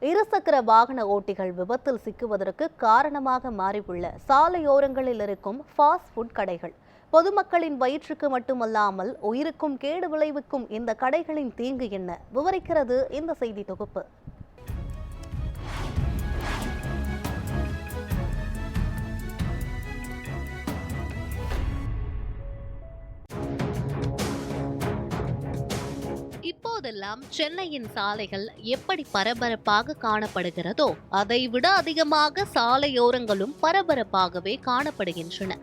இருசக்கர வாகன ஓட்டிகள் விபத்தில் சிக்குவதற்கு காரணமாக மாறியுள்ள சாலையோரங்களில் இருக்கும் ஃபாஸ்ட் ஃபுட் கடைகள் பொதுமக்களின் வயிற்றுக்கு மட்டுமல்லாமல் உயிருக்கும் கேடு விளைவிக்கும் இந்த கடைகளின் தீங்கு என்ன விவரிக்கிறது இந்த செய்தி தொகுப்பு. இப்போதெல்லாம் சென்னையின் சாலைகள் எப்படி பரபரப்பாக காணப்படுகிறதோ அதைவிட அதிகமாக சாலையோரங்களும் பரபரப்பாகவே காணப்படுகின்றன.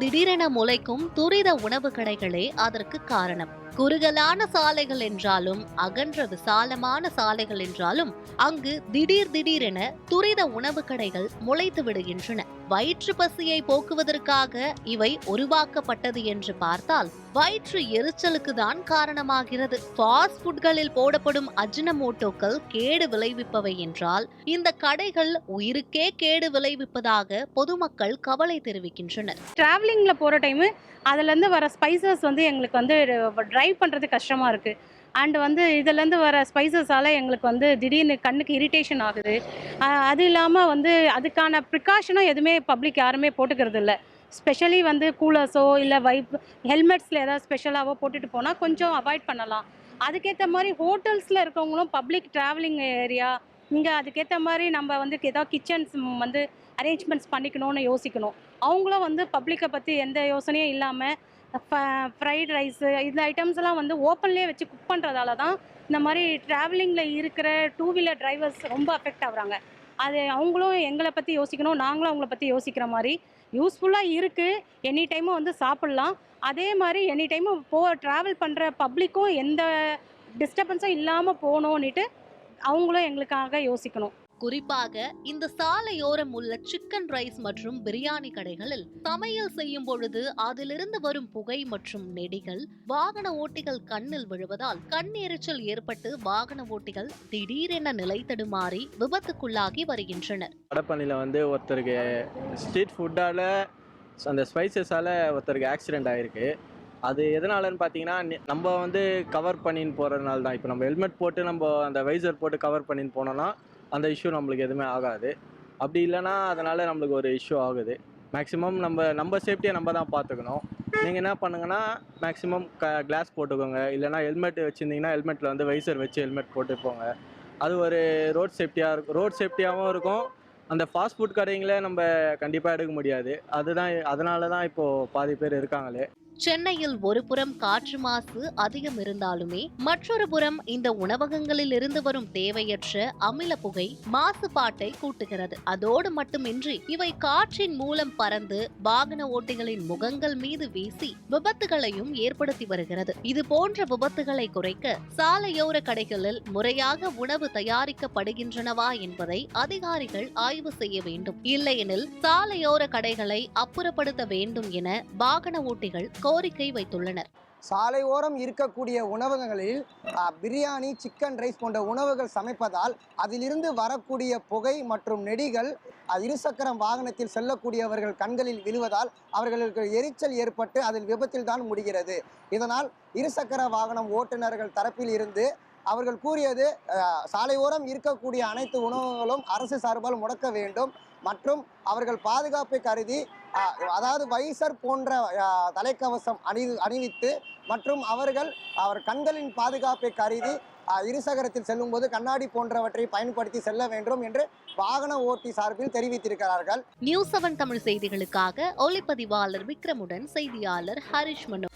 திடீரென முளைக்கும் துரித உணவு கடைகளே அதற்கு காரணம். குறுகலான சாலைகள் என்றாலும் அகன்ற விசாலமான சாலைகள் என்றாலும் அங்கு திடீரென துரித உணவு கடைகள் முளைத்து விடுகின்றன. வயிற்று பசியை போக்குவதற்காக இவை உருவாக்கப்பட்டது என்று பார்த்தால் வயிற்று எரிச்சலுக்கு தான் காரணமாகிறது. ஃபாஸ்ட் ஃபுட்களில் போடப்படும் அஜினமோட்டோக்கள் கேடு விளைவிப்பவை என்றால் இந்த கடைகள் உயிருக்கே கேடு விளைவிப்பதாக பொதுமக்கள் கவலை தெரிவிக்கின்றனர். டிராவலிங்ல போற டைம் அதுல இருந்து வர ஸ்பைசஸ் எங்களுக்கு டிரைவ் பண்றது கஷ்டமா இருக்கு. அண்ட் இதுலேருந்து வர ஸ்பைசஸால் எங்களுக்கு திடீர்னு கண்ணுக்கு இரிட்டேஷன் ஆகுது. அது இல்லாமல் அதுக்கான ப்ரிகாஷனும் எதுவுமே பப்ளிக் யாருமே போட்டுக்கிறது இல்லை. ஸ்பெஷலி கூலர்ஸோ இல்லை ஹெல்மெட்ஸில் ஏதாவது ஸ்பெஷலாகவோ போட்டுட்டு போனால் கொஞ்சம் அவாய்ட் பண்ணலாம். அதுக்கேற்ற மாதிரி ஹோட்டல்ஸில் இருக்கவங்களும் பப்ளிக் ட்ராவலிங் ஏரியா இங்கே அதுக்கேற்ற மாதிரி நம்ம ஏதாவது கிச்சன்ஸ் அரேஞ்ச்மெண்ட்ஸ் பண்ணிக்கணும்னு யோசிக்கணும். அவங்களும் பப்ளிக்கை பற்றி எந்த யோசனையும் இல்லாமல் ஃப்ரைட் ரைஸு இந்த ஐட்டம்ஸ் எல்லாம் ஓப்பன்லேயே வச்சு குக் பண்ணுறதால தான் இந்த மாதிரி ட்ராவலிங்கில் இருக்கிற டூ வீலர் டிரைவர்ஸ் ரொம்ப அஃபெக்ட் ஆகுறாங்க. அது அவங்களும் எங்களை பற்றி யோசிக்கணும், நாங்களும் அவங்கள பற்றி யோசிக்கிற மாதிரி யூஸ்ஃபுல்லாக இருக்குது. எனி டைமும் சாப்பிட்லாம். அதே மாதிரி எனி டைமும் ட்ராவல் பண்ணுற பப்ளிக்கும் எந்த டிஸ்டர்பன்ஸும் இல்லாமல் போகணுன்னுட்டு அவங்களும் எங்களுக்காக யோசிக்கணும். குறிப்பாக இந்த சாலையோரம் உள்ள சிக்கன் ரைஸ் மற்றும் பிரியாணி கடைகளில் சமையல் செய்யும் பொழுது அதிலிருந்து வரும் புகை மற்றும் நெடிகள் வாகன ஓட்டிகள் கண்ணில் விழுவதால் கண் எரிச்சல் ஏற்பட்டு வாகன ஓட்டிகள் திடீரென நிலை தடுமாறி விபத்துக்குள்ளாகி வருகின்றனர். வடபழனியில் ஒருத்தருக்கு ஸ்ட்ரீட் ஃபுட்டால அந்த ஸ்பைசஸால ஒருத்தருக்கு ஆக்சிடென்ட் ஆயிருக்கு. அது எதனாலன்னு பார்த்தீங்கன்னா நம்ம கவர் பண்ணின்னு போகிறதுனால தான். இப்போ நம்ம ஹெல்மெட் போட்டு நம்ம அந்த வைசர் போட்டு கவர் பண்ணின்னு போனோம்னா அந்த இஷ்யூ நம்மளுக்கு எதுவுமே ஆகாது. அப்படி இல்லைன்னா அதனால் நம்மளுக்கு ஒரு இஷ்யூ ஆகுது. மேக்ஸிமம் நம்ம சேஃப்டியை நம்ம தான் பார்த்துக்கணும். நீங்கள் என்ன பண்ணுங்கன்னா மேக்ஸிமம் கிளாஸ் போட்டுக்கோங்க. இல்லைனா ஹெல்மெட் வச்சுருந்தீங்கன்னா ஹெல்மெட்டில் வைசர் வச்சு ஹெல்மெட் போட்டு போங்க. அது ஒரு ரோட் சேஃப்டியாகவும் இருக்கும். அந்த ஃபாஸ்ட் ஃபுட் கடைங்களே நம்ம கண்டிப்பாக எடுக்க முடியாது. அதனால தான் இப்போது பாதி பேர் இருக்காங்களே. சென்னையில் ஒரு புறம் காற்று மாசு அதிகம் இருந்தாலுமே மற்றொரு புறம் இந்த உணவகங்களில் இருந்து வரும் தேவையற்ற அமில புகை மாசுபாட்டை கூட்டுகிறது. அதோடு மட்டுமின்றி இவை காற்றின் மூலம் பறந்து வாகன ஓட்டிகளின் முகங்கள் மீது வீசி விபத்துகளையும் ஏற்படுத்தி வருகிறது. இது போன்ற விபத்துகளை குறைக்க சாலையோர கடைகளில் முறையாக உணவு தயாரிக்கப்படுகின்றனவா என்பதை அதிகாரிகள் ஆய்வு செய்ய வேண்டும். இல்லையெனில் சாலையோர கடைகளை அப்புறப்படுத்த வேண்டும் என வாகன ஓட்டிகள் கோரிக்கை வைத்துள்ளனர். சாலை ஓரம் இருக்கக்கூடிய உணவகங்களில் பிரியாணி, சிக்கன் ரைஸ் போன்ற உணவுகள் சமைப்பதால் அதிலிருந்து வரக்கூடிய புகை மற்றும் நெடிகள் இருசக்கரம் வாகனத்தில் செல்லக்கூடியவர்கள் கண்களில் விழுவதால் அவர்களுக்கு எரிச்சல் ஏற்பட்டு அதில் விபத்தில் தான் முடிகிறது. இதனால் இருசக்கர வாகனம் ஓட்டுநர்கள் தரப்பில் இருந்து அவர்கள் கூறியது சாலை ஓரம் இருக்கக்கூடிய அனைத்து உணவுகளும் அரசு சார்பால் முடக்க வேண்டும் மற்றும் அவர்கள் பாதுகாப்பை கருதி அதாவது வைசர் போன்ற தலைக்கவசம் அணிவித்து மற்றும் அவர் கண்களின் பாதுகாப்பை கருதி இருசக்கரத்தில் செல்லும் போது கண்ணாடி போன்றவற்றை பயன்படுத்தி செல்ல வேண்டும் என்று வாகன ஓட்டி சார்பில் தெரிவித்திருக்கிறார்கள். நியூஸ் 7 தமிழ் செய்திகளுக்காக ஒளிப்பதிவாளர் விக்ரமுடன் செய்தியாளர் ஹரிஷ் மனோ.